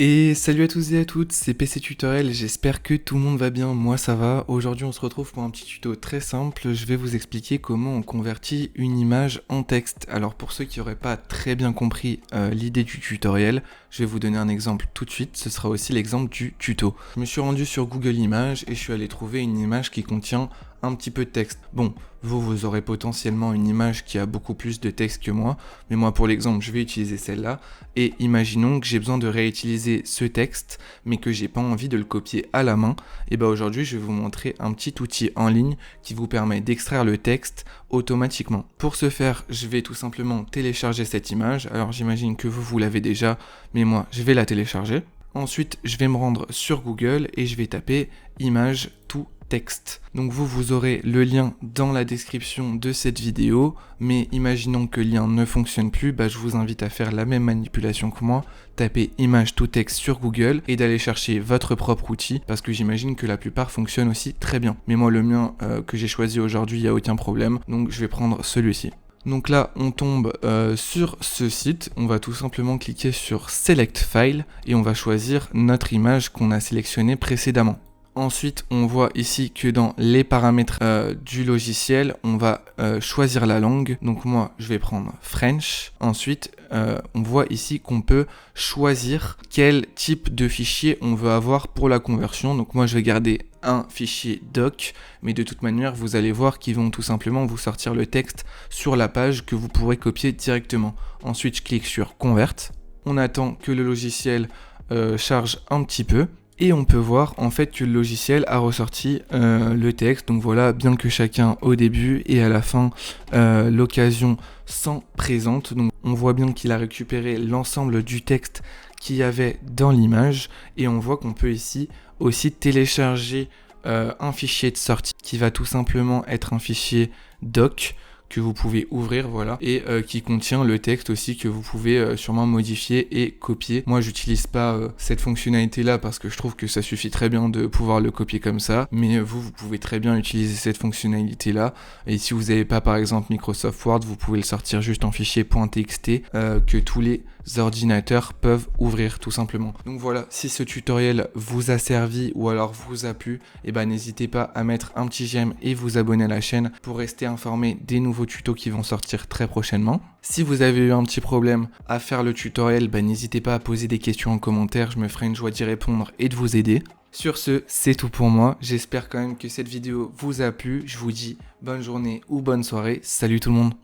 Et salut à tous et à toutes, c'est PC Tutoriel, j'espère que tout le monde va bien, moi ça va. Aujourd'hui on se retrouve pour un petit tuto très simple, je vais vous expliquer comment on convertit une image en texte. Alors pour ceux qui n'auraient pas très bien compris l'idée du tutoriel, je vais vous donner un exemple tout de suite, ce sera aussi l'exemple du tuto. Je me suis rendu sur Google Images et je suis allé trouver une image qui contient un petit peu de texte. Bon, vous aurez potentiellement une image qui a beaucoup plus de texte que moi, mais moi pour l'exemple je vais utiliser celle-là, et imaginons que j'ai besoin de réutiliser ce texte, mais que j'ai pas envie de le copier à la main, et bien aujourd'hui je vais vous montrer un petit outil en ligne qui vous permet d'extraire le texte automatiquement. Pour ce faire, je vais tout simplement télécharger cette image, alors j'imagine que vous l'avez déjà, mais moi je vais la télécharger. Ensuite, je vais me rendre sur Google et je vais taper image to texte. Donc vous aurez le lien dans la description de cette vidéo, mais imaginons que le lien ne fonctionne plus, je vous invite à faire la même manipulation que moi, taper image to texte sur Google et d'aller chercher votre propre outil, parce que j'imagine que la plupart fonctionnent aussi très bien. Mais moi le mien que j'ai choisi aujourd'hui, il n'y a aucun problème, donc je vais prendre celui-ci. Donc là, on tombe sur ce site, on va tout simplement cliquer sur Select File et on va choisir notre image qu'on a sélectionnée précédemment. Ensuite, on voit ici que dans les paramètres du logiciel, on va choisir la langue. Donc moi, je vais prendre French. Ensuite, on voit ici qu'on peut choisir quel type de fichier on veut avoir pour la conversion. Donc moi, je vais garder un fichier doc, mais de toute manière, vous allez voir qu'ils vont tout simplement vous sortir le texte sur la page que vous pourrez copier directement. Ensuite, je clique sur Convert. On attend que le logiciel charge un petit peu. Et on peut voir en fait que le logiciel a ressorti le texte. Donc voilà, bien que chacun au début et à la fin l'occasion s'en présente. Donc on voit bien qu'il a récupéré l'ensemble du texte qu'il y avait dans l'image. Et on voit qu'on peut ici aussi télécharger un fichier de sortie qui va tout simplement être un fichier doc que vous pouvez ouvrir, voilà, et qui contient le texte aussi que vous pouvez sûrement modifier et copier. Moi, j'utilise pas cette fonctionnalité-là parce que je trouve que ça suffit très bien de pouvoir le copier comme ça, mais vous pouvez très bien utiliser cette fonctionnalité-là. Et si vous n'avez pas, par exemple, Microsoft Word, vous pouvez le sortir juste en fichier .txt que tous les ordinateurs peuvent ouvrir tout simplement. Donc voilà, si ce tutoriel vous a servi ou alors vous a plu, n'hésitez pas à mettre un petit j'aime et vous abonner à la chaîne pour rester informé des nouveaux tutos qui vont sortir très prochainement. Si vous avez eu un petit problème à faire le tutoriel, n'hésitez pas à poser des questions en commentaire, je me ferai une joie d'y répondre et de vous aider. Sur ce, c'est tout pour moi, j'espère quand même que cette vidéo vous a plu, je vous dis bonne journée ou bonne soirée, salut tout le monde.